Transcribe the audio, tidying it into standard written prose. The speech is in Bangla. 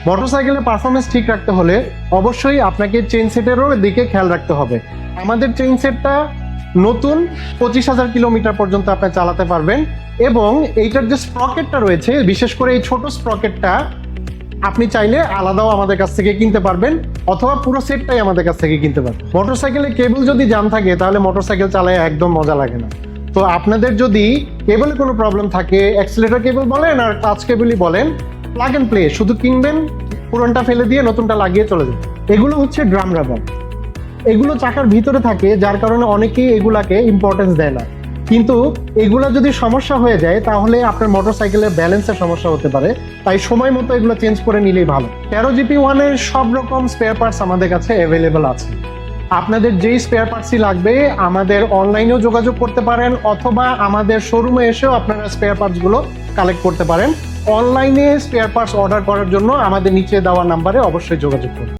মোটরসাইকেলের পারফরমেন্স ঠিক রাখতে হলে অবশ্যই আপনাকে চেইন সেটেরও দিকে খেয়াল রাখতে হবে। আমাদের চেইন সেটটা নতুন 25,000 কিলোমিটার পর্যন্ত আপনি চালাতে পারবেন, এবং এইটার যে স্প্রকেটটা রয়েছে, বিশেষ করে এই ছোট স্প্রকেটটা আপনি চাইলে আলাদাও আমাদের কাছ থেকে কিনতে পারবেন, অথবা পুরো সেটটাই আমাদের কাছ থেকে কিনতে পারবেন। মোটরসাইকেলের কেবল যদি জাম থাকে তাহলে মোটরসাইকেল চালায় একদম মজা লাগে না। তো আপনাদের যদি কেবলে কোনো প্রবলেম থাকে, অ্যাক্সিলারেটর কেবল বলেন আর ক্লাচ কেবলই বলেন, প্লাগ অ্যান্ড প্লে, শুধু কিনবেন, পুরনটা ফেলে দিয়ে নতুনটা লাগিয়ে চলে যাবে। এগুলো হচ্ছে ড্রাম রাবার, এগুলো চাকার ভিতরে থাকে, যার কারণে অনেকেই এগুলাকে ইম্পর্টেন্স দেয় না। কিন্তু এগুলো যদি সমস্যা হয়ে যায় তাহলে আপনার মোটরসাইকেলের ব্যালেন্সের সমস্যা হতে পারে, তাই সময় মতো এগুলো চেঞ্জ করে নিলেই ভালো। 13GP1 এর সব রকম স্পেয়ার পার্টস আমাদের কাছে অ্যাভেলেবল আছে। আপনাদের যেই স্পেয়ার পার্টসই লাগবে আমাদের অনলাইনেও যোগাযোগ করতে পারেন, অথবা আমাদের শোরুমে এসেও আপনারা স্পেয়ার পার্টসগুলো কালেক্ট করতে পারেন। অনলাইনে স্পেয়ার পার্টস অর্ডার করার জন্য আমাদের নিচে দেওয়া নাম্বারে অবশ্যই যোগাযোগ করুন।